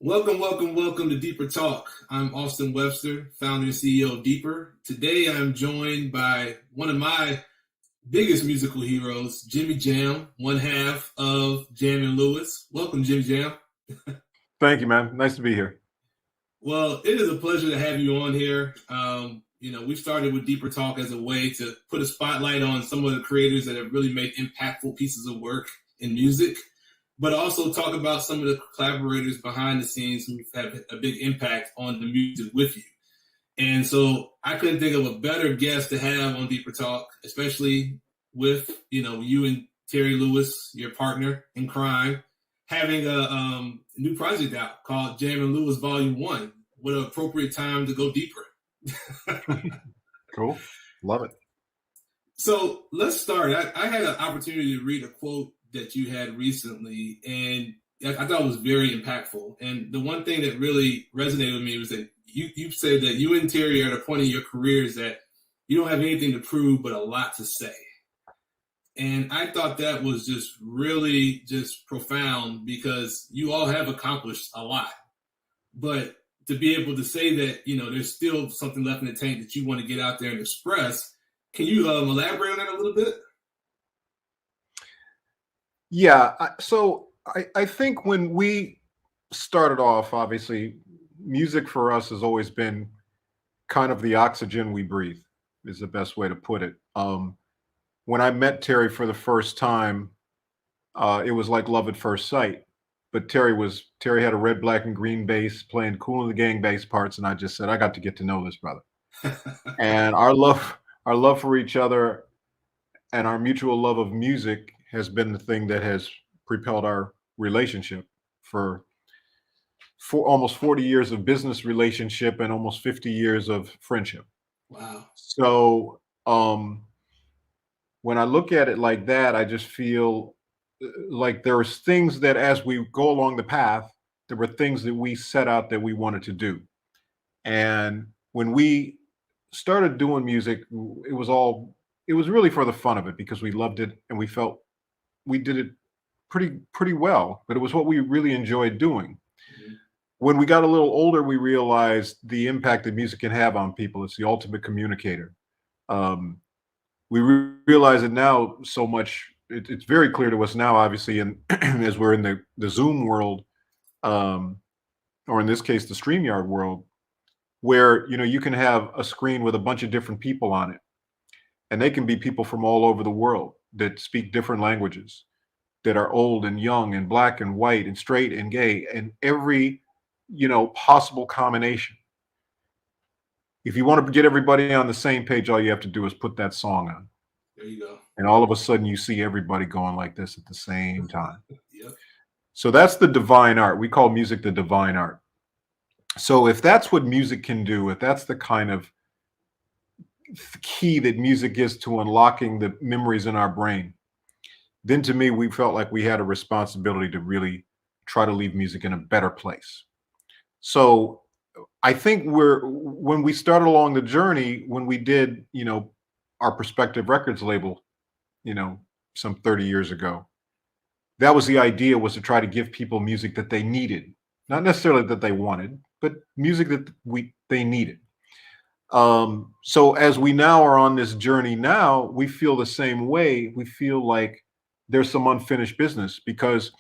Welcome to Deepr Talk. I'm Austin Webster, founder and CEO of Deepr. Today I'm joined by one of my biggest musical heroes, Jimmy Jam, one half of Jam and Lewis. Welcome, Jimmy Jam. Thank you, man. Nice to be here. Well, it is a pleasure to have you on here. We started with Deepr Talk as a way to put a spotlight on some of the creators that have really made impactful pieces of work in music, but also talk about some of the collaborators behind the scenes who have a big impact on the music with you. And so I couldn't think of a better guest to have on Deepr Talk, especially with, you and Terry Lewis, your partner in crime, having a new project out called Jam and Lewis Volume 1. What an appropriate time to go deeper. Cool. Love it. So let's start. I had an opportunity to read a quote that you had recently, and I thought it was very impactful. And the one thing that really resonated with me was that you said that you and Terry are at a point in your careers that you don't have anything to prove but a lot to say. And I thought that was just really just profound because you all have accomplished a lot. But to be able to say that, there's still something left in the tank that you want to get out there and express, can you elaborate on that a little bit? Yeah. So I think when we started off, obviously, music for us has always been kind of the oxygen we breathe, is the best way to put it. When I met Terry for the first time, it was like love at first sight. But Terry had a red, black, and green bass playing Kool and the Gang bass parts, and I just said, I got to get to know this brother. And our love for each other and our mutual love of music has been the thing that has propelled our relationship for almost 40 years of business relationship and almost 50 years of friendship. Wow. So when I look at it like that, I just feel like there's things that as we go along the path, there were things that we set out that we wanted to do. And when we started doing music, it was really for the fun of it because we loved it and we felt we did it pretty well, but it was what we really enjoyed doing. Mm-hmm. When we got a little older, we realized the impact that music can have on people. It's the ultimate communicator. We realize it now so much. It's very clear to us now, obviously, and as we're in the Zoom world, or in this case, the StreamYard world, where you can have a screen with a bunch of different people on it, and they can be people from all over the world that speak different languages, that are old and young and black and white and straight and gay and every possible combination. If you want to get everybody on the same page, all you have to do is put that song on. There you go. And all of a sudden you see everybody going like this at the same time. Yep. So that's the divine art. We call music the divine art. So if that's what music can do, if that's the kind of key that music is to unlocking the memories in our brain, then to me, we felt like we had a responsibility to really try to leave music in a better place. So I think when we started along the journey, when we did, our Perspective Records label, some 30 years ago, that was the idea, was to try to give people music that they needed, not necessarily that they wanted, but music that they needed. So as we now are on this journey now, we feel the same way. We feel like there's some unfinished business because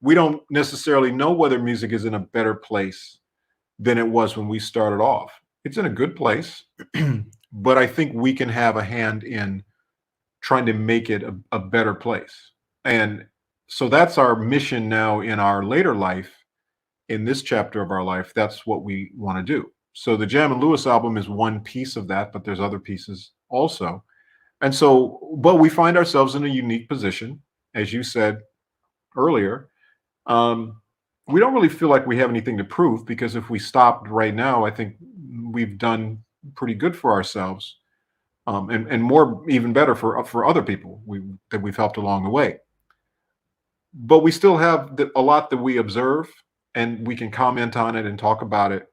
we don't necessarily know whether music is in a better place than it was when we started off. It's in a good place, but I think we can have a hand in trying to make it a better place. And so that's our mission now in our later life, in this chapter of our life. That's what we want to do. So the Jam and Lewis album is one piece of that, but there's other pieces also. And so, but we find ourselves in a unique position, as you said earlier. We don't really feel like we have anything to prove, because if we stopped right now, I think we've done pretty good for ourselves, and more, even better for other people that we've helped along the way. But we still have a lot that we observe, and we can comment on it and talk about it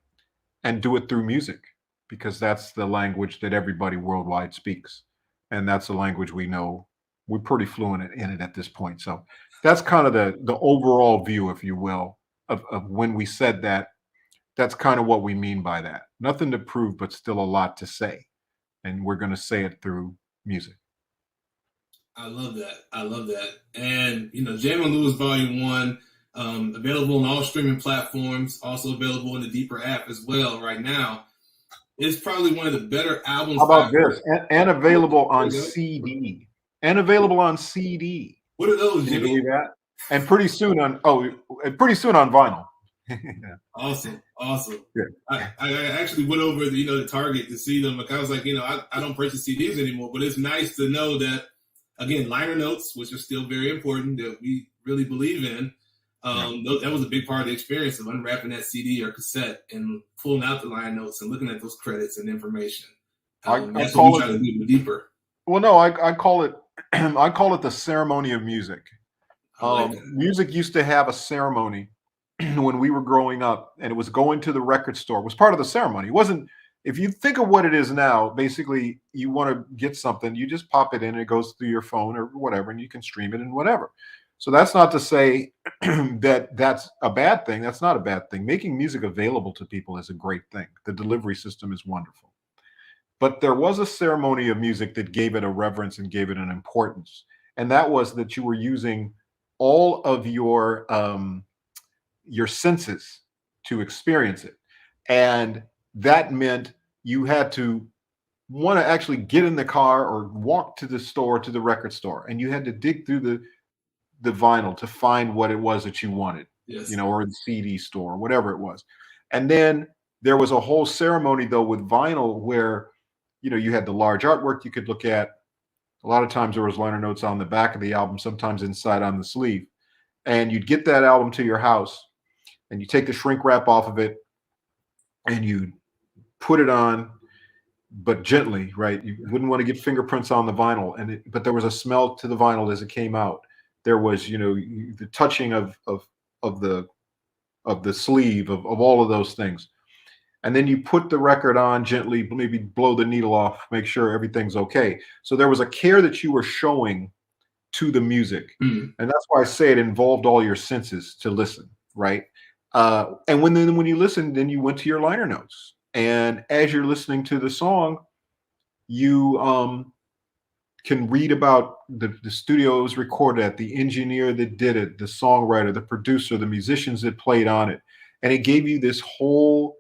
and do it through music, because that's the language that everybody worldwide speaks. And that's the language we know. We're pretty fluent in it at this point. So that's kind of the overall view, if you will, of when we said that, that's kind of what we mean by that. Nothing to prove, but still a lot to say. And we're going to say it through music. I love that. I love that. And, Jam and Lewis Volume 1, available on all streaming platforms, also available in the Deepr app as well right now. It's probably one of the better albums. How about this? And available on CD. And available on CD. What are those, Can you Jimmy? believe that? And pretty soon on vinyl. Awesome. Yeah. I actually went over the Target to see them. Like I was like, I don't purchase CDs anymore, but it's nice to know that, again, liner notes, which are still very important, that we really believe in. That was a big part of the experience of unwrapping that CD or cassette and pulling out the liner notes and looking at those credits and information. That's what we try to do with Deepr. Well, no, I call it I call it the ceremony of music. Music used to have a ceremony when we were growing up, and it was going to the record store. It was part of the ceremony. It wasn't, if you think of what it is now, basically you want to get something, you just pop it in and it goes through your phone or whatever, and you can stream it and whatever. So that's not to say that that's a bad thing. That's not a bad thing. Making music available to people is a great thing. The delivery system is wonderful. But there was a ceremony of music that gave it a reverence and gave it an importance. And that was that you were using all of your senses to experience it. And that meant you had to want to actually get in the car or walk to the store, to the record store, and you had to dig through the vinyl to find what it was that you wanted. Yes. Or the CD store, whatever it was. And then there was a whole ceremony though with vinyl where, you had the large artwork you could look at. A lot of times there was liner notes on the back of the album, sometimes inside on the sleeve. And you'd get that album to your house and you take the shrink wrap off of it and you put it on, but gently, right? You wouldn't want to get fingerprints on the vinyl. But there was a smell to the vinyl as it came out. There was, the touching of the sleeve, of all of those things. And then you put the record on gently, maybe blow the needle off, make sure everything's okay. So there was a care that you were showing to the music. And that's why I say it involved all your senses to listen, right? And when you listened, then you went to your liner notes. And as you're listening to the song, you can read about the studio it was recorded at, the engineer that did it, the songwriter, the producer, the musicians that played on it. And it gave you this whole,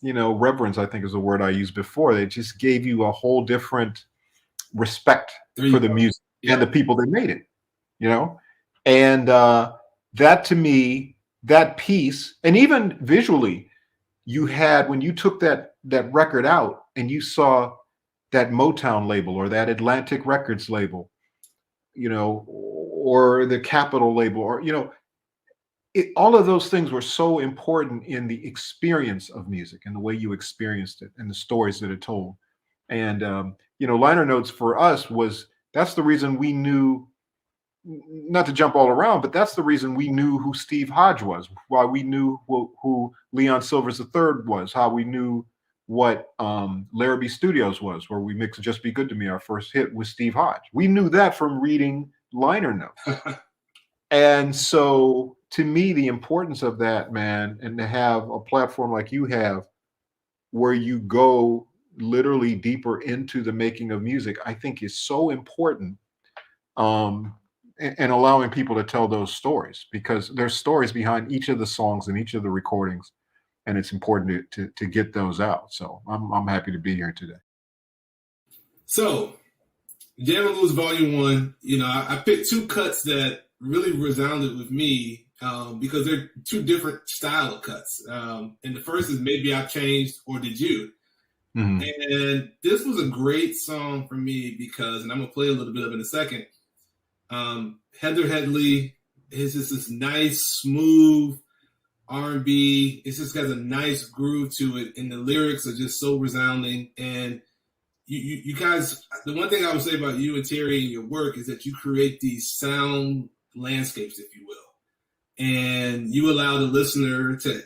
reverence, I think is the word I used before. They just gave you a whole different respect for the music and the people that made it, And that to me, that piece, and even visually, you had, when you took that record out and you saw that Motown label or that Atlantic Records label, or the Capitol label, or, all of those things were so important in the experience of music and the way you experienced it and the stories that it told. And, liner notes for us that's the reason we knew, not to jump all around, but that's the reason we knew who Steve Hodge was, why we knew who Leon Silvers III was, how we knew what Larrabee Studios was, where we mixed Just Be Good to Me, our first hit with Steve Hodge. We knew that from reading liner notes. And so to me, the importance of that, man, and to have a platform like you have where you go literally deeper into the making of music, I think is so important. And allowing people to tell those stories, because there's stories behind each of the songs and each of the recordings, and it's important to get those out. So I'm happy to be here today. So, Jam and Lewis Volume 1, I picked two cuts that really resounded with me because they're two different style of cuts. And the first is Maybe I Changed or Did You? Mm-hmm. And this was a great song for me because, and I'm going to play a little bit of it in a second, Heather Headley is just this nice, smooth R&B. It just got a nice groove to it, and the lyrics are just so resounding. And you guys, the one thing I would say about you and Terry and your work is that you create these sound landscapes, if you will, and you allow the listener to,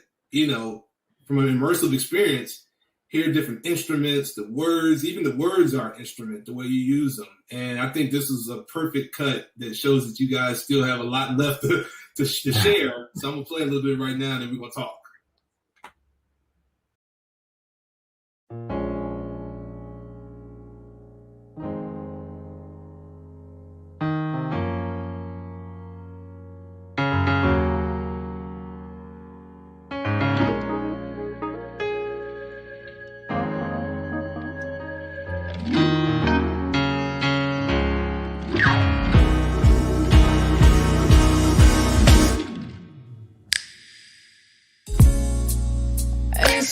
from an immersive experience, hear different instruments, the words, even the words are an instrument, the way you use them. And I think this is a perfect cut that shows that you guys still have a lot left to share. So I'm gonna play a little bit right now, and then we're gonna talk.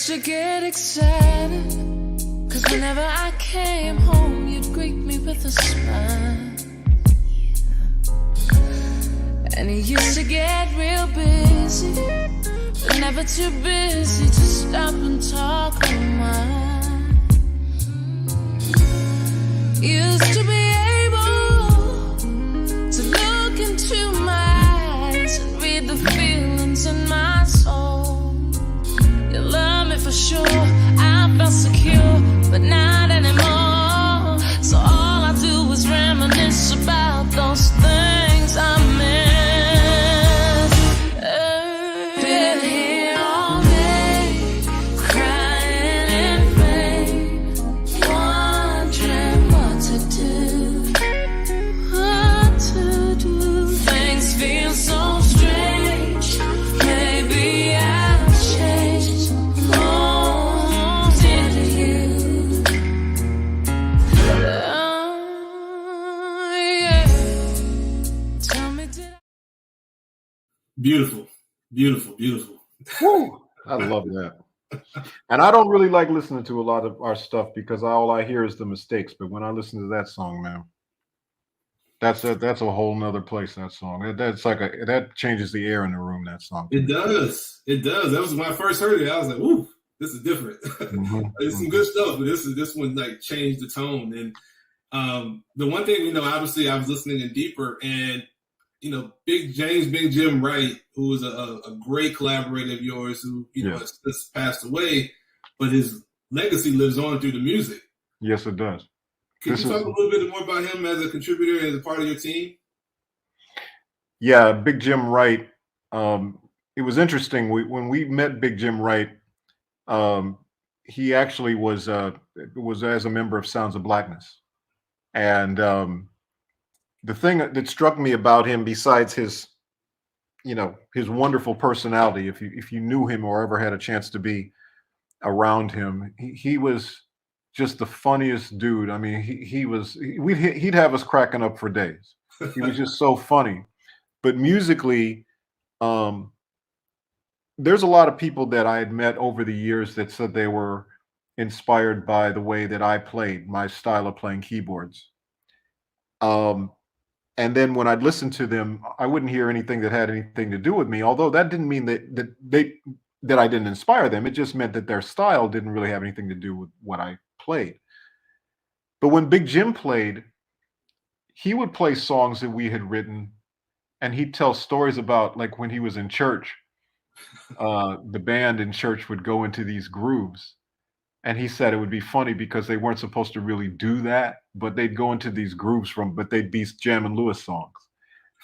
To get excited, cause whenever I came home, you'd greet me with a smile. And you used to get real busy, but never too busy to stop and talk a while. Used to be able to look into my eyes and read the feelings in my soul. You love me for sure, I felt secure, but not anymore. So all I do is reminisce about those things I missed. Been here all day, crying in vain, wondering what to do. Things feel so strange, maybe I've changed. Beautiful, beautiful, beautiful. Woo, I love that. And I don't really like listening to a lot of our stuff because all I hear is the mistakes. But when I listen to that song, man, that's a whole nother place. That song, that's like that changes the air in the room. That song. It does. It does. That was when I first heard it. I was like, "Ooh, this is different." It's some good stuff, but this one like changed the tone. And the one thing, obviously, I was listening in Deepr, and Big Jim Wright, who was a great collaborator of yours, who has just passed away, but his legacy lives on through the music. Yes, it does. Can you talk a little bit more about him as a contributor, as a part of your team? Yeah, Big Jim Wright. It was interesting. When we met Big Jim Wright, he actually was as a member of Sounds of Blackness, and the thing that struck me about him, besides his wonderful personality, if you knew him or ever had a chance to be around him, he was just the funniest dude. I mean, he'd have us cracking up for days. He was just so funny. But musically, there's a lot of people that I had met over the years that said they were inspired by the way that I played, my style of playing keyboards. And then when I'd listen to them, I wouldn't hear anything that had anything to do with me. Although that didn't mean that I didn't inspire them. It just meant that their style didn't really have anything to do with what I played. But when Big Jim played, he would play songs that we had written, and he'd tell stories about, like, when he was in church, the band in church would go into these grooves. And he said it would be funny because they weren't supposed to really do that, but they'd go into these grooves but they'd be Jam and Lewis songs.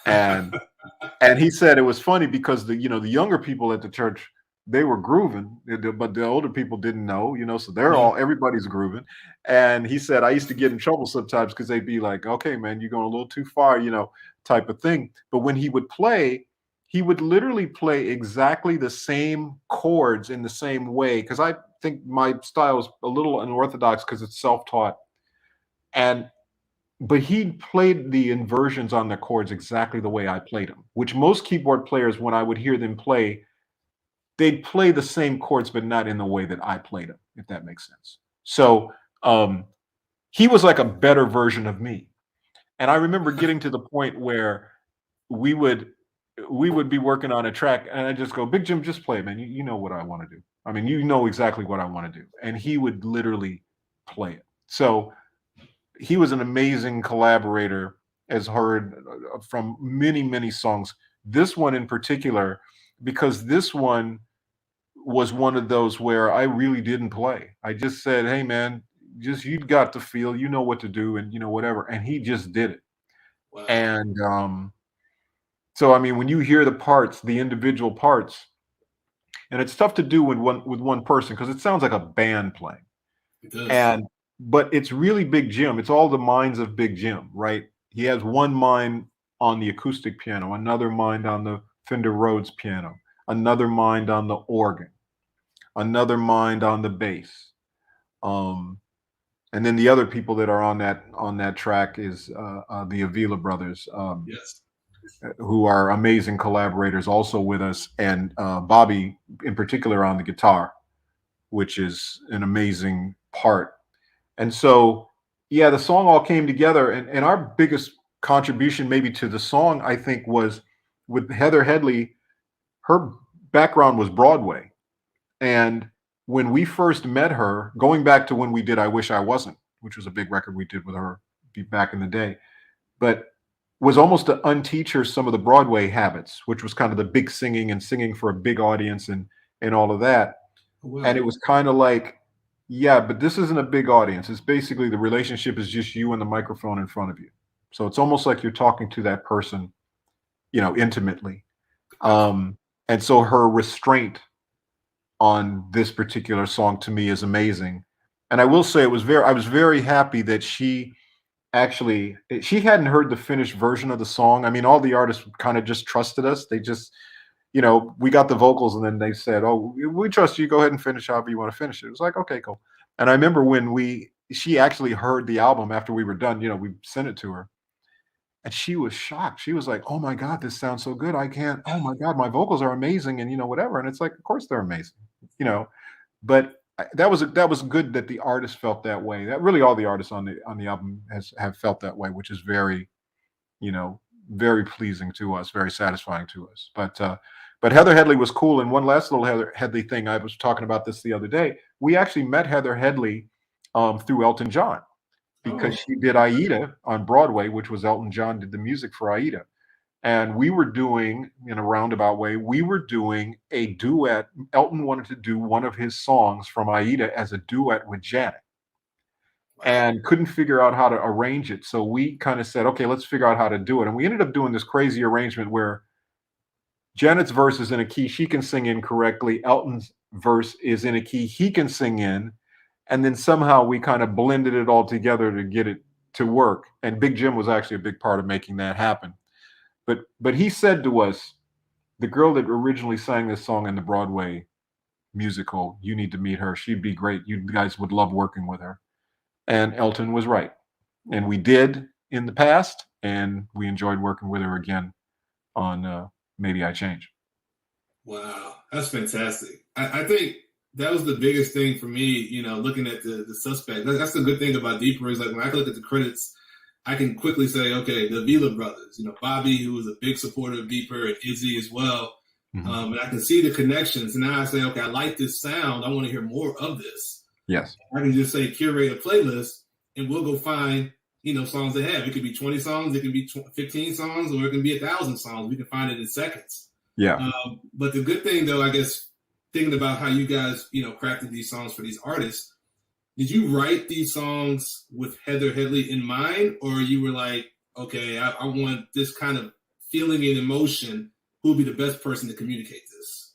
And and he said it was funny because the younger people at the church, they were grooving, but the older people didn't know, so everybody's grooving. And he said, I used to get in trouble sometimes because they'd be like, okay, man, you're going a little too far, type of thing. But when he would play, he would literally play exactly the same chords in the same way. Because I think my style is a little unorthodox because it's self-taught. But he played the inversions on the chords exactly the way I played them, which most keyboard players, when I would hear them play, they'd play the same chords, but not in the way that I played them, if that makes sense. So he was like a better version of me. And I remember getting to the point where we would be working on a track, and I just go, Big Jim, just play it, man. You know what I want to do. I mean, you know exactly what I want to do. And he would literally play it. So he was an amazing collaborator, as heard from many, many songs. This one in particular, because this one was one of those where I really didn't play. I just said, hey, man, just you got the feel, you know what to do, and whatever. And he just did it. Wow. And So I mean, when you hear the parts, the individual parts, and it's tough to do with one person because it sounds like a band playing. It does. And but it's really Big Jim. It's all the minds of Big Jim, right? He has one mind on the acoustic piano, another mind on the Fender Rhodes piano, another mind on the organ, another mind on the bass. And then the other people that are on that track is the Avila brothers, Yes. who are amazing collaborators, also with us, and Bobby in particular on the guitar, which is an amazing part. And so, yeah, the song all came together, and our biggest contribution maybe to the song, I think, was with Heather Headley. Her background was Broadway, and when we first met her, going back to when we did I Wish I Wasn't, which was a big record we did with her back in the day, but was almost to unteach her some of the Broadway habits, which was kind of the big singing and singing for a big audience and all of that. Wow. And it was kind of like, yeah, but this isn't a big audience. It's basically the relationship is just you and the microphone in front of you. So it's almost like you're talking to that person, intimately. And so her restraint on this particular song to me is amazing. And I will say I was very happy that she hadn't heard the finished version of the song. I mean, all the artists kind of just trusted us. They just, we got the vocals and then they said, "Oh, we trust you. Go ahead and finish however you want to finish it." It was like, okay, cool. And I remember when she actually heard the album after we were done, we sent it to her. And she was shocked. She was like, "Oh my God, this sounds so good. Oh my God, my vocals are amazing." And whatever. And it's like, of course they're amazing, but that was good that the artist felt that way. That really all the artists on the album have felt that way, which is very, very pleasing to us, very satisfying to us. But Heather Headley was cool. And one last little Heather Headley thing, I was talking about this the other day. We actually met Heather Headley through Elton John, because she did Aida on Broadway, which was Elton John did the music for Aida. And we were doing, in a roundabout way, a duet. Elton wanted to do one of his songs from Aida as a duet with Janet, and couldn't figure out how to arrange it. So we kind of said, okay, let's figure out how to do it. And we ended up doing this crazy arrangement where Janet's verse is in a key she can sing in correctly. Elton's verse is in a key he can sing in. And then somehow we kind of blended it all together to get it to work. And Big Jim was actually a big part of making that happen. But he said to us, the girl that originally sang this song in the Broadway musical, you need to meet her. She'd be great. You guys would love working with her. And Elton was right. And we did in the past, and we enjoyed working with her again on Maybe I Change. Wow, that's fantastic. I think that was the biggest thing for me, looking at the suspect. That's the good thing about Deepr is, like, when I look at the credits, I can quickly say, okay, the Avila brothers, Bobby, who was a big supporter of Deepr, and Izzy as well. Mm-hmm. And I can see the connections. And now I say, okay, I like this sound. I want to hear more of this. Yes. I can just say curate a playlist, and we'll go find, songs they have. It could be 20 songs, it can be 15 songs, or it can be 1,000 songs. We can find it in seconds. Yeah. But the good thing, though, I guess, thinking about how you guys, crafted these songs for these artists, did you write these songs with Heather Headley in mind, or you were like, okay, I want this kind of feeling and emotion. Who would be the best person to communicate this?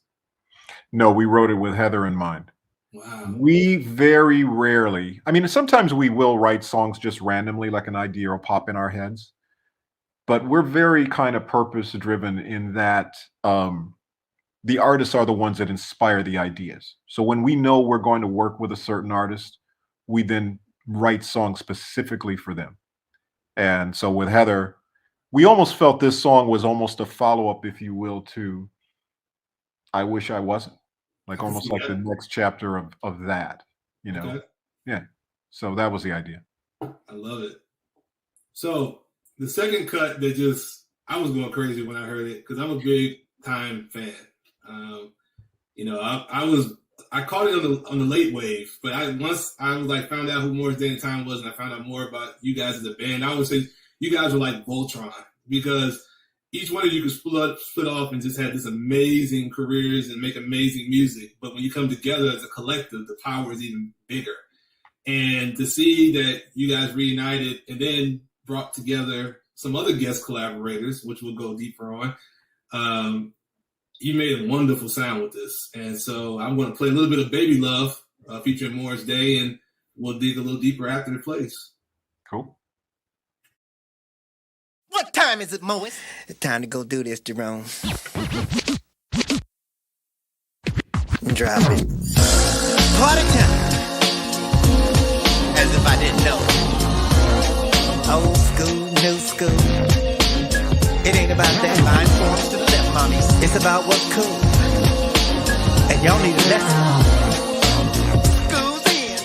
No, we wrote it with Heather in mind. Wow. We very rarely, sometimes we will write songs just randomly, like an idea will pop in our heads, but we're very kind of purpose driven in that the artists are the ones that inspire the ideas. So when we know we're going to work with a certain artist, we then write songs specifically for them. And so with Heather, we almost felt this song was almost a follow-up, if you will, to I Wish I Wasn't. Like almost like the next chapter of that, Okay. Yeah. So that was the idea. I love it. So the second cut that I was going crazy when I heard it, because I'm a big time fan. I caught it on the late wave, but once I was like found out who Morris Day and Time was, and I found out more about you guys as a band, I would say you guys were like Voltron, because each one of you could split off and just have this amazing careers and make amazing music. But when you come together as a collective, the power is even bigger. And to see that you guys reunited and then brought together some other guest collaborators, which we'll go deeper on. You made a wonderful sound with this. And so I'm going to play a little bit of Baby Love featuring Morris Day, and we'll dig a little deeper after it plays. Cool. What time is it, Morris? It's time to go do this, Jerome. Drop it. Party time. As if I didn't know. Old school, new school. It ain't about that line forms to the left, mommy. It's about what's cool. And y'all need a lesson. School's in.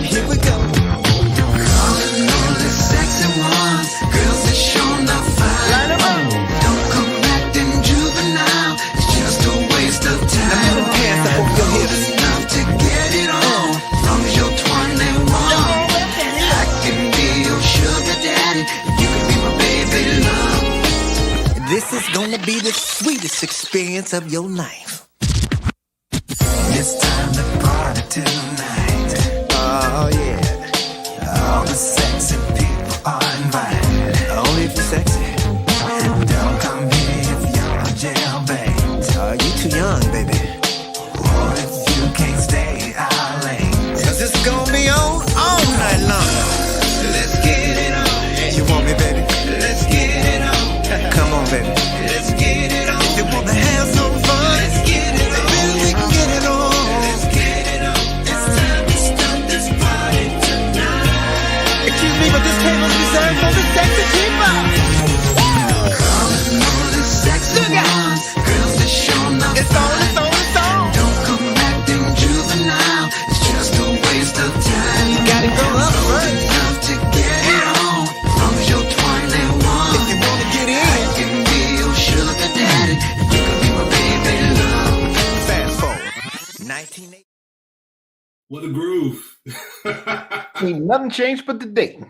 Here we go. Calling all the sexy ones, girls that show not fine. Line 'em up. Don't come acting juvenile, it's just a waste of time. Now put them pants up over your hips. Enough to get it on, as long as you're 21. I can be your sugar daddy, you can be my baby love. This is gonna be the sweetest experience of your life. It's time to party tonight. Oh, yeah. All the sexy people are invited. Only if you're sexy. Don't come here if you're a jailbait. Oh, you too young, baby. Or if you can't stay out late. Cause it's gonna be on all night long. Let's get it on. You want me, baby? Let's get it on. Come on, baby. Let's get it on. If you wanna have some fun, Let's get it on. baby, we can get it on. Let's get it on. It's time to start this party tonight. Excuse me, but this table's reserved for the sexy people. Calling all the sexy ones, girls that show not It's on, it's on, it's on. Don't come acting juvenile, it's just a waste of time. You gotta go up first. Enough to get it on, as long as you're 21. If you wanna get I in, can be your sugar daddy, you can be my baby love. fast forward. 1980. What a groove. Ain't nothing changed but the date.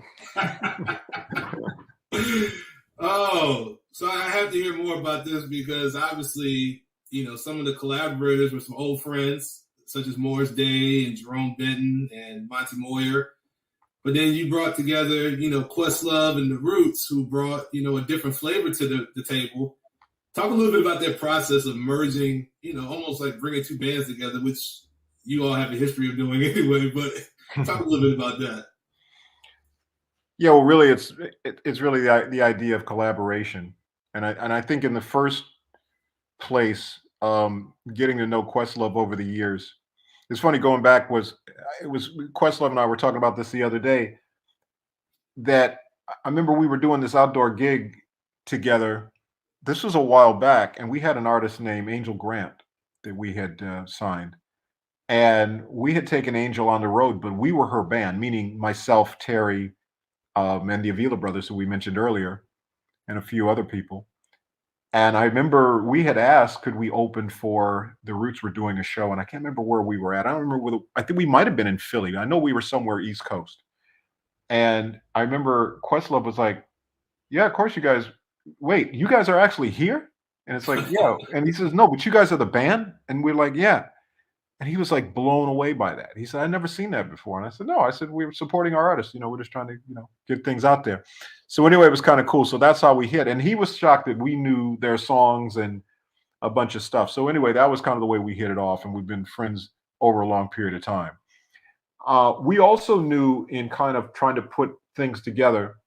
Oh, so I have to hear more about this because obviously, some of the collaborators were some old friends, such as Morris Day and Jerome Benton and Monty Moyer. But then you brought together, Questlove and the Roots, who brought, a different flavor to the table. Talk a little bit about that process of merging, almost like bringing two bands together, which you all have a history of doing anyway. But talk a little bit about that. Yeah, well, really, it's really the idea of collaboration, and I think in the first place, getting to know Questlove over the years, it's funny going back. It was Questlove and I were talking about this the other day. That I remember we were doing this outdoor gig together. This was a while back, and we had an artist named Angel Grant that we had signed, and we had taken Angel on the road, but we were her band, meaning myself, Terry. And the Avila brothers, who we mentioned earlier, and a few other people. And I remember we had asked, could we open for the Roots were doing a show, and I can't remember where we were at. I don't remember I think we might have been in Philly. I know we were somewhere East Coast. And I remember Questlove was like, yeah, of course you guys, wait, you guys are actually here? And it's like, yeah. And he says, no, but you guys are the band? And we're like, yeah. And he was like blown away by that. He said, I'd never seen that before. And I said, no, I said, we were supporting our artists. We're just trying to, get things out there. So anyway, it was kind of cool. So that's how we hit. And he was shocked that we knew their songs and a bunch of stuff. So anyway, that was kind of the way we hit it off. And we've been friends over a long period of time. We also knew in kind of trying to put things together,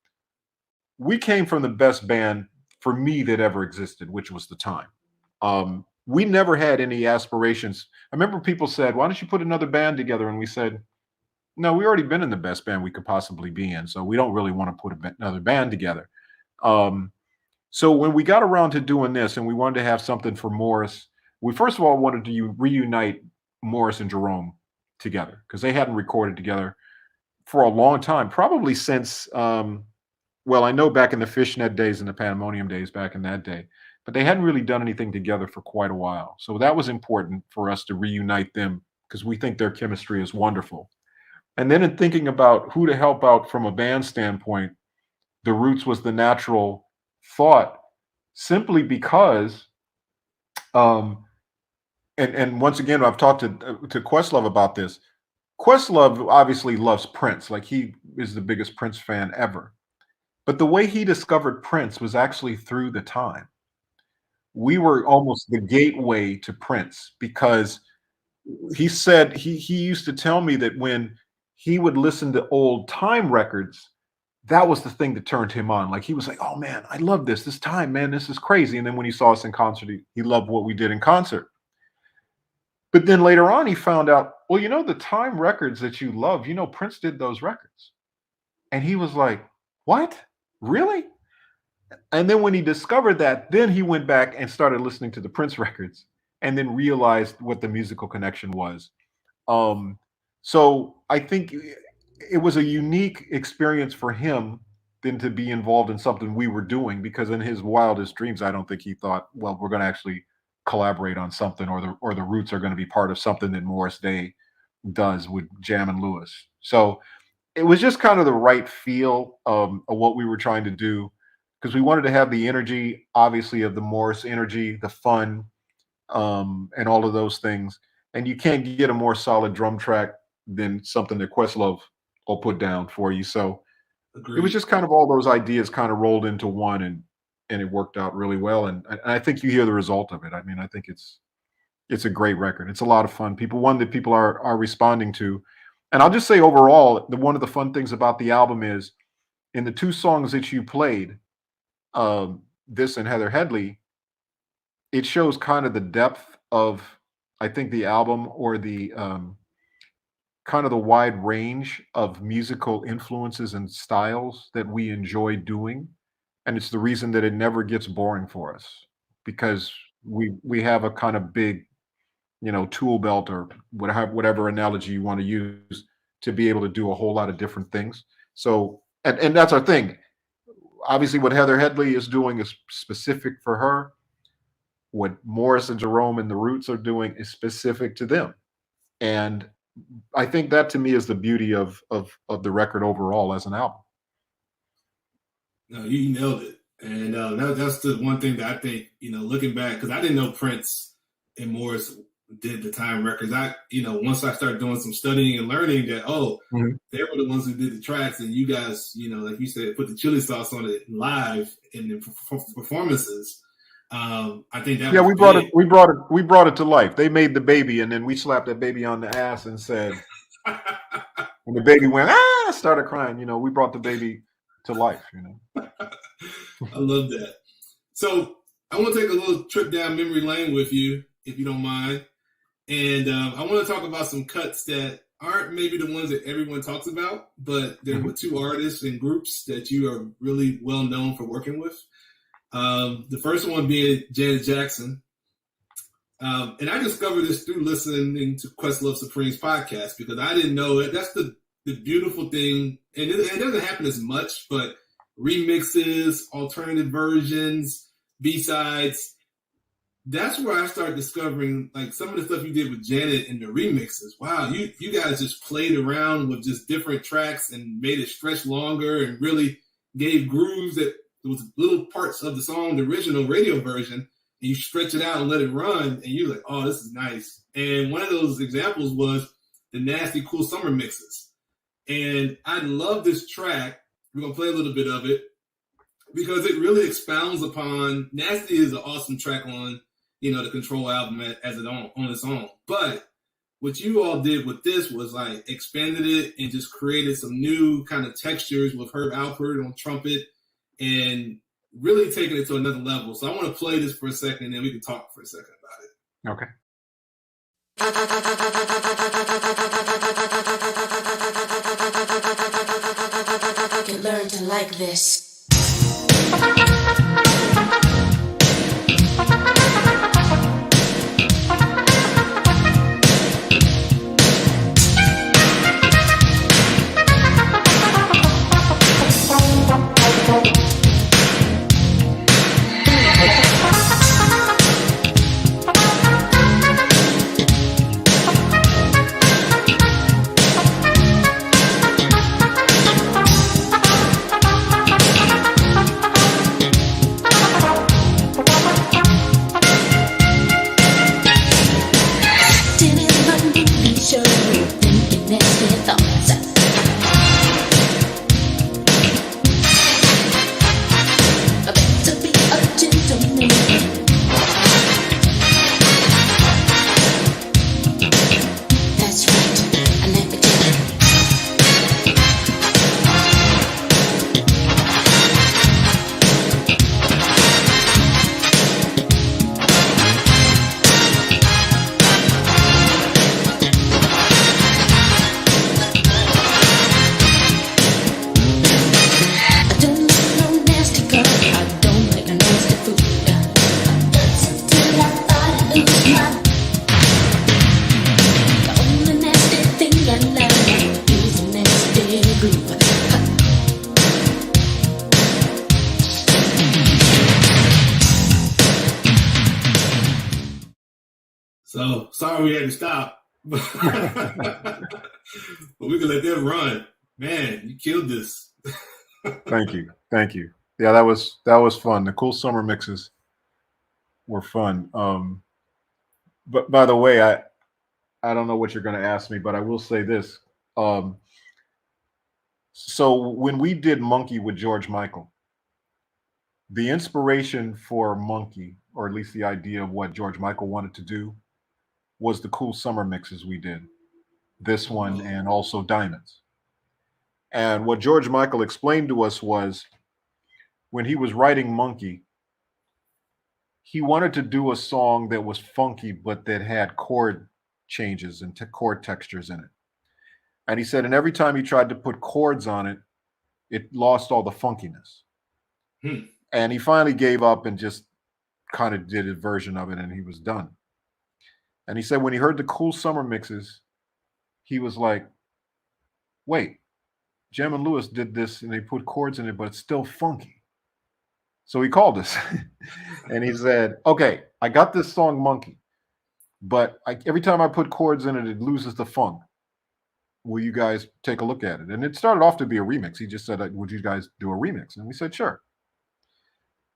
we came from the best band for me that ever existed, which was The Time. We never had any aspirations. I remember people said, why don't you put another band together? And we said, no, we already been in the best band we could possibly be in. So we don't really want to put another band together. So when we got around to doing this and we wanted to have something for Morris, we first of all wanted to reunite Morris and Jerome together because they hadn't recorded together for a long time, probably since, well, I know back in the Fishnet days and the Pandemonium days back in that day, but they hadn't really done anything together for quite a while. So that was important for us to reunite them because we think their chemistry is wonderful. And then in thinking about who to help out from a band standpoint, the Roots was the natural thought simply because, and once again, I've talked to Questlove about this. Questlove obviously loves Prince. Like he is the biggest Prince fan ever. But the way he discovered Prince was actually through the time. We were almost the gateway to Prince because he said he used to tell me that when he would listen to old time records, that was the thing that turned him on. Like he was like, "Oh man, I love this time, man, this is crazy." And then when he saw us in concert, he loved what we did in concert. But then later on, he found out, well, the time records that you love, Prince did those records. And he was like, "What? Really?" And then when he discovered that, then he went back and started listening to the Prince records and then realized what the musical connection was. So I think it was a unique experience for him than to be involved in something we were doing, because in his wildest dreams, I don't think he thought, well, we're going to actually collaborate on something, or the Roots are going to be part of something that Morris Day does with Jam and Lewis. So it was just kind of the right feel of what we were trying to do, because we wanted to have the energy, obviously, of the Morris energy, the fun, and all of those things. And you can't get a more solid drum track than something that Questlove will put down for you. So Agreed. It was just kind of all those ideas kind of rolled into one, and it worked out really well. And I think you hear the result of it. I mean, I think it's a great record. It's a lot of fun. One that people are responding to. And I'll just say overall, one of the fun things about the album is in the two songs that you played, this and Heather Headley, it shows kind of the depth of, I think, the album, or the kind of the wide range of musical influences and styles that we enjoy doing. And it's the reason that it never gets boring for us, because we have a kind of big, tool belt, or whatever analogy you want to use, to be able to do a whole lot of different things. So, and that's our thing. Obviously, what Heather Headley is doing is specific for her. What Morris and Jerome and the Roots are doing is specific to them. And I think that, to me, is the beauty of the record overall as an album. No, you nailed it. And that's the one thing that I think, looking back, because I didn't know Prince and Morris did the time records. Once I started doing some studying and learning that, they were the ones who did the tracks, and you guys, like you said, put the chili sauce on it live in the performances. I think that we brought it to life. They made the baby, and then we slapped that baby on the ass and said, when the baby went, started crying, we brought the baby to life, I love that. So I want to take a little trip down memory lane with you, if you don't mind. And I want to talk about some cuts that aren't maybe the ones that everyone talks about, but there were two artists and groups that you are really well known for working with. The first one being Janet Jackson. And I discovered this through listening to Questlove Supreme's podcast, because I didn't know it. That's the beautiful thing. And it doesn't happen as much, but remixes, alternative versions, B-sides, that's where I started discovering, like, some of the stuff you did with Janet in the remixes. Wow, you guys just played around with just different tracks and made it stretch longer, and really gave grooves that there was little parts of the song, the original radio version, and you stretch it out and let it run, and you're like, oh, this is nice. And one of those examples was the Nasty Cool Summer mixes. And I love this track. We're going to play a little bit of it, because it really expounds upon, Nasty is an awesome track on, the Control album as it on its own. But what you all did with this was, like, expanded it and just created some new kind of textures with Herb Alpert on trumpet, and really taking it to another level. So I want to play this for a second, and then we can talk for a second about it. Okay. You learn to like this. So sorry we had to stop. But we can let them run. Man, you killed this. Thank you. Thank you. Yeah, that was fun. The cool summer mixes were fun. But by the way, I don't know what you're going to ask me, but I will say this. So when we did Monkey with George Michael, the inspiration for Monkey, or at least the idea of what George Michael wanted to do, was the cool summer mixes we did. This one and also Diamonds. And what George Michael explained to us was when he was writing Monkey, he wanted to do a song that was funky, but that had chord changes and chord textures in it. And he said, and every time he tried to put chords on it, it lost all the funkiness. And he finally gave up and just kind of did a version of it, and he was done. And he said when he heard the cool summer mixes, he was like, wait, Jem and Lewis did this and they put chords in it, but it's still funky. So he called us and he said, okay, I got this song Monkey, but every time I put chords in it, it loses the funk. Will you guys take a look at it? And it started off to be a remix. He just said, would you guys do a remix? And we said, sure.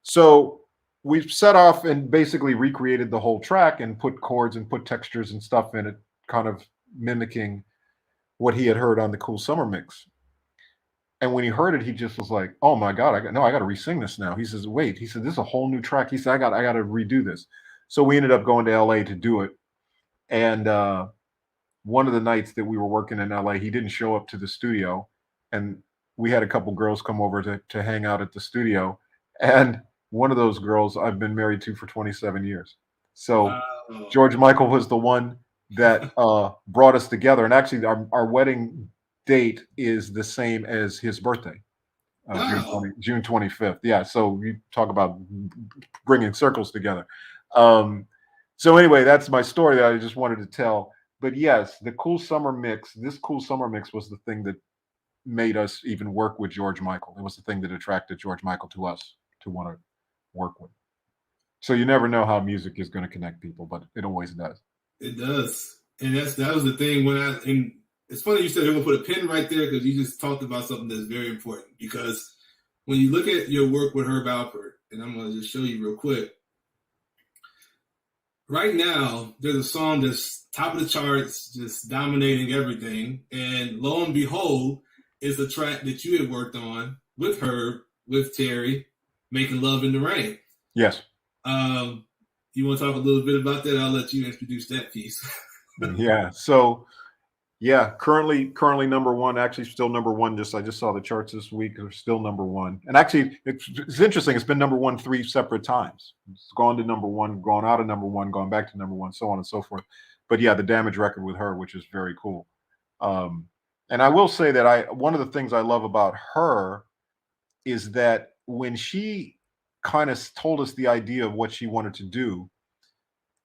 So we set off and basically recreated the whole track and put chords and put textures and stuff in it, kind of mimicking what he had heard on the Cool Summer mix. And when he heard it, he just was like, oh my God, I got to re-sing this now. He says, wait, he said, this is a whole new track. He said, I got to redo this. So we ended up going to LA to do it. And one of the nights that we were working in LA, he didn't show up to the studio. And we had a couple girls come over to hang out at the studio. And one of those girls I've been married to for 27 years. So George Michael was the one that brought us together. And actually, our wedding date is the same as his birthday, June 25th. Yeah, so you talk about bringing circles together. So anyway, that's my story that I just wanted to tell. But yes, the Cool Summer mix, this Cool Summer mix was the thing that made us even work with George Michael. It was the thing that attracted George Michael to us to want to work with. So you never know how music is going to connect people, but it always does. It does. And that was the thing and it's funny you said you're going to put a pin right there because you just talked about something that's very important. Because when you look at your work with Herb Alpert, and I'm going to just show you real quick. Right now, there's a song that's top of the charts, just dominating everything. And lo and behold, is the track that you had worked on with Herb, with Terry, Making Love in the Rain. Yes. You want to talk a little bit about that? I'll let you introduce that piece. Yeah. So, yeah, currently number one. Actually, still number one. I just saw the charts this week. They're still number one. And actually, it's interesting. It's been number one 3 separate times. It's gone to number one, gone out of number one, gone back to number one, so on and so forth. But yeah, the Damage record with her, which is very cool. And I will say that one of the things I love about her is that when she kind of told us the idea of what she wanted to do,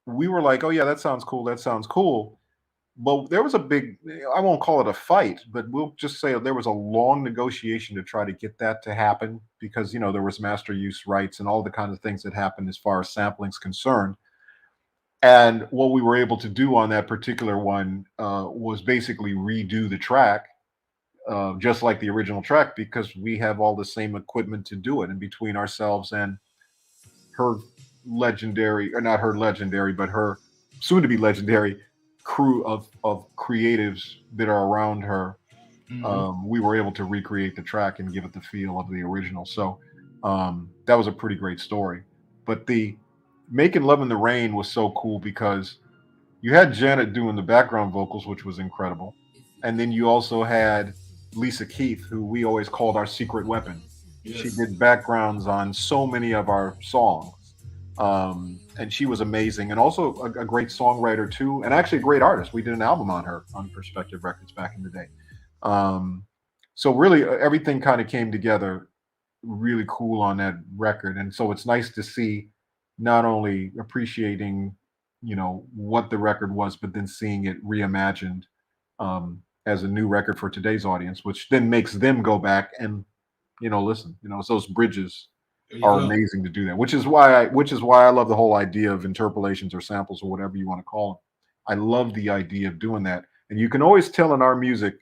we were like, oh yeah, that sounds cool. That sounds cool. But there was a big, I won't call it a fight, but we'll just say there was a long negotiation to try to get that to happen because, there was master use rights and all the kinds of things that happened as far as sampling is concerned. And what we were able to do on that particular one was basically redo the track, just like the original track, because we have all the same equipment to do it. And between ourselves and her legendary, or not her legendary, but her soon to be legendary crew of creatives that are around her, we were able to recreate the track and give it the feel of the original. So that was a pretty great story. But the Making Love in the Rain was so cool because you had Janet doing the background vocals, which was incredible. And then you also had Lisa Keith, who we always called our secret weapon. Yes. She did backgrounds on so many of our songs. And she was amazing and also a great songwriter too, and actually a great artist. We did an album on her on Perspective Records back in the day. So really everything kind of came together really cool on that record. And so it's nice to see not only appreciating, what the record was, but then seeing it reimagined as a new record for today's audience, which then makes them go back and, listen, it's those bridges are amazing to do that, which is why I love the whole idea of interpolations or samples or whatever you want to call them. I love the idea of doing that. And you can always tell in our music,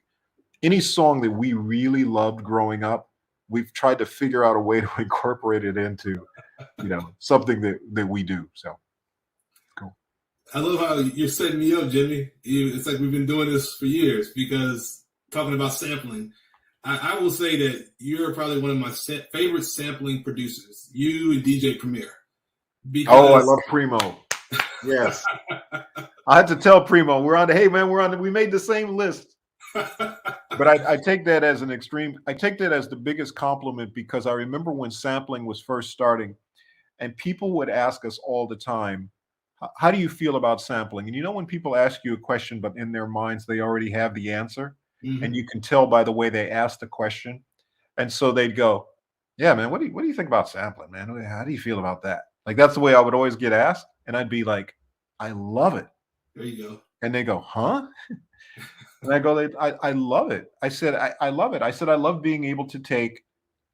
any song that we really loved growing up, we've tried to figure out a way to incorporate it into, something that we do. So cool. I love how you're setting me up, Jimmy. It's like we've been doing this for years, because talking about sampling, I will say that you're probably one of my favorite sampling producers, you and DJ Premier. Oh, I love Primo. Yes. I had to tell Primo, we made the same list. But I take that as the biggest compliment, because I remember when sampling was first starting and people would ask us all the time, how do you feel about sampling? And when people ask you a question, but in their minds, they already have the answer. Mm-hmm. And you can tell by the way they ask the question. And so they'd go, yeah, man, what do you think about sampling, man? How do you feel about that? Like, that's the way I would always get asked. And I'd be like, I love it. There you go. And they go, huh? And I go, I love it. I said, I love it. I said, I love being able to take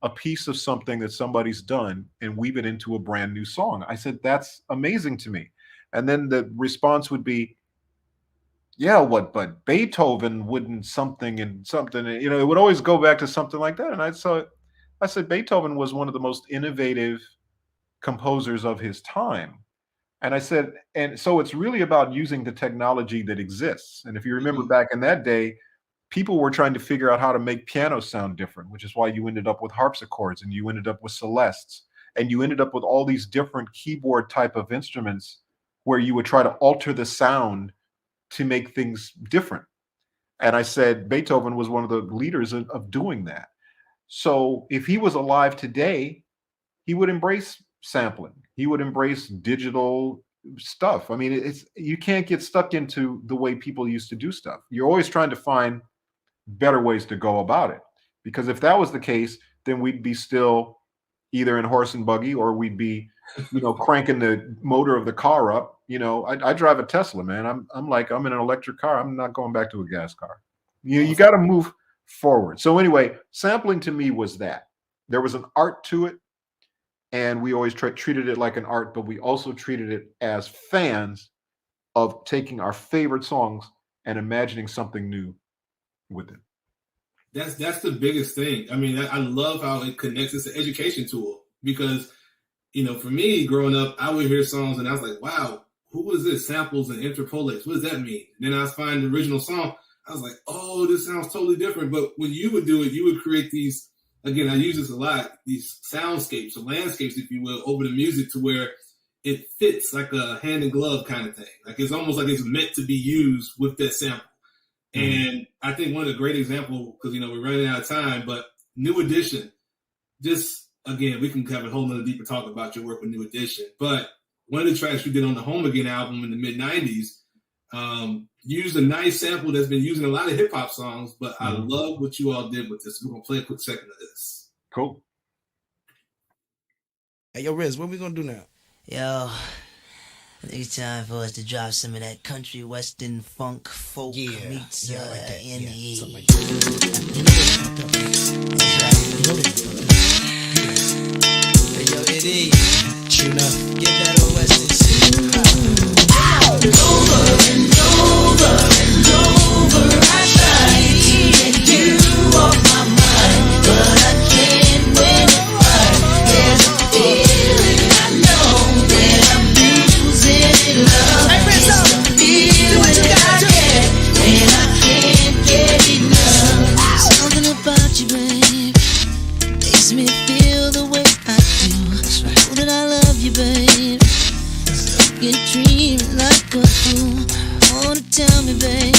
a piece of something that somebody's done and weave it into a brand new song. I said, that's amazing to me. And then the response would be, yeah, but Beethoven wouldn't something. It would always go back to something like that. And I said, Beethoven was one of the most innovative composers of his time. And I said, and so it's really about using the technology that exists. And if you remember back in that day, people were trying to figure out how to make piano sound different, which is why you ended up with harpsichords and you ended up with celestes and you ended up with all these different keyboard type of instruments where you would try to alter the sound to make things different. And I said, Beethoven was one of the leaders of doing that. So if he was alive today, he would embrace sampling. He would embrace digital stuff. I mean, you can't get stuck into the way people used to do stuff. You're always trying to find better ways to go about it. Because if that was the case, then we'd be still either in horse and buggy, or we'd be, cranking the motor of the car up. I drive a Tesla, man. I'm in an electric car. I'm not going back to a gas car. You got to move forward. So anyway, sampling to me was that. There was an art to it. And we always treated it like an art, but we also treated it as fans of taking our favorite songs and imagining something new with it. That's the biggest thing. I mean, I love how it connects. It's an education tool, because, for me growing up, I would hear songs and I was like, wow, who was this? Samples and interpolates. What does that mean? And then I find the original song. I was like, oh, this sounds totally different. But when you would do it, you would create these, again, I use this a lot, these soundscapes or landscapes, if you will, over the music, to where it fits like a hand in glove kind of thing. Like, it's almost like it's meant to be used with that sample. Mm-hmm. And I think one of the great examples, because, we're running out of time, but New Edition, just, again, we can have a whole nother deeper talk about your work with New Edition. But one of the tracks you did on the Home Again album in the mid-90s, used a nice sample that's been used in a lot of hip-hop songs, but I love what you all did with this. We're going to play a quick second of this. Cool. Hey, yo, Riz, what we going to do now? Yo, I think it's time for us to drop some of that country western funk folk meets like NE. Something like that. Hey, yo, it is. True enough. Give that Oasis. Over and over and over, I try to get you off my mind, but I can't win it right. There's a feeling I know that I'm losing love. It's the feeling I get when I can't get enough. Something about you, babe, makes me feel the way I do. Know that I love you, babe. You're dreaming like a fool. Wanna tell me, babe,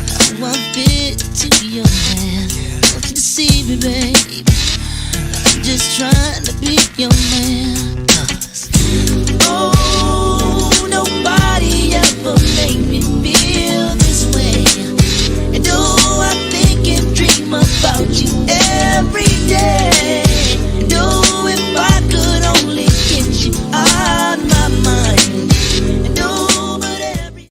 how I fit to your man? Don't you deceive me, babe. I'm just trying to be your man. Oh, nobody ever made me feel this way. And oh, I think and dream about you every day. And oh, if I could only get you out my mind. And oh, but every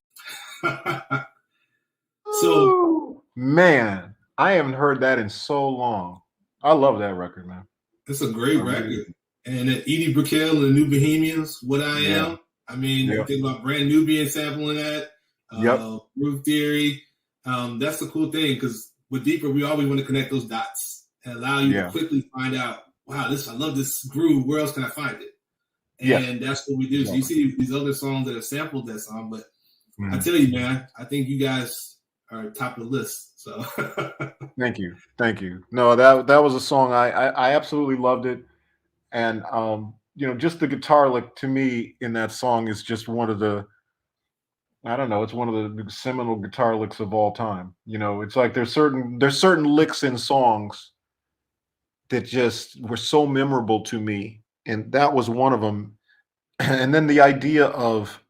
So, man, I haven't heard that in so long. I love that record, man. It's a great record. And then Edie Brickell and the New Bohemians, What I Yeah. Am. I mean, Yep. you think about Brand Nubian sampling that. Yep. Groove Theory. That's the cool thing, because with Deepr, we always want to connect those dots and allow you to quickly find out, wow, I love this groove. Where else can I find it? And that's what we do. So you see these other songs that have sampled that song, but I tell you, man, I think you guys are top of the list. So Thank you. No, that was a song I absolutely loved it, and just the guitar lick to me in that song is just one of the, I don't know, it's one of the seminal guitar licks of all time. It's like there's certain licks in songs that just were so memorable to me, and that was one of them. And then the idea of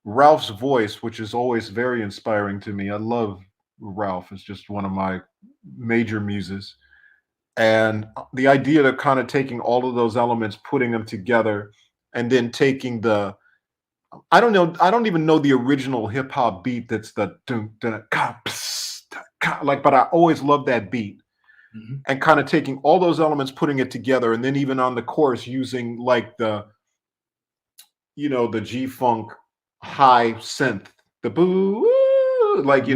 Ralph's voice, which is always very inspiring to me. I love Ralph. It's just one of my major muses. And the idea of kind of taking all of those elements, putting them together, and then taking I don't even know the original hip hop beat that's the but I always loved that beat. Mhm. And kind of taking all those elements, putting it together, and then even on the chorus using like the G-Funk high synth, the boo, like,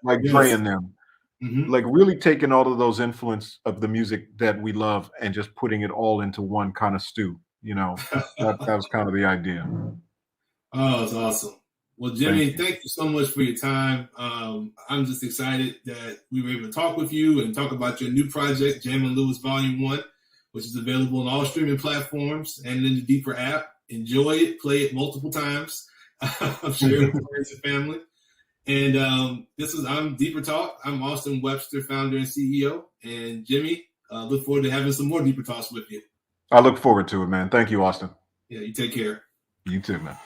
like Dre and them. Mhm. Like really taking all of those influence of the music that we love and just putting it all into one kind of stew. That was kind of the idea. Oh, it's awesome. Well, Jimmy, thank you so much for your time. I'm just excited that we were able to talk with you and talk about your new project, Jam and Lewis Volume 1, which is available on all streaming platforms and in the Deepr app. Enjoy it, play it multiple times. I'm sure with friends and family. And I'm Deepr Talk. I'm Austin Webster, founder and CEO. And Jimmy, look forward to having some more Deepr Talks with you. I look forward to it, man. Thank you, Austin. Yeah, you take care. You too, man.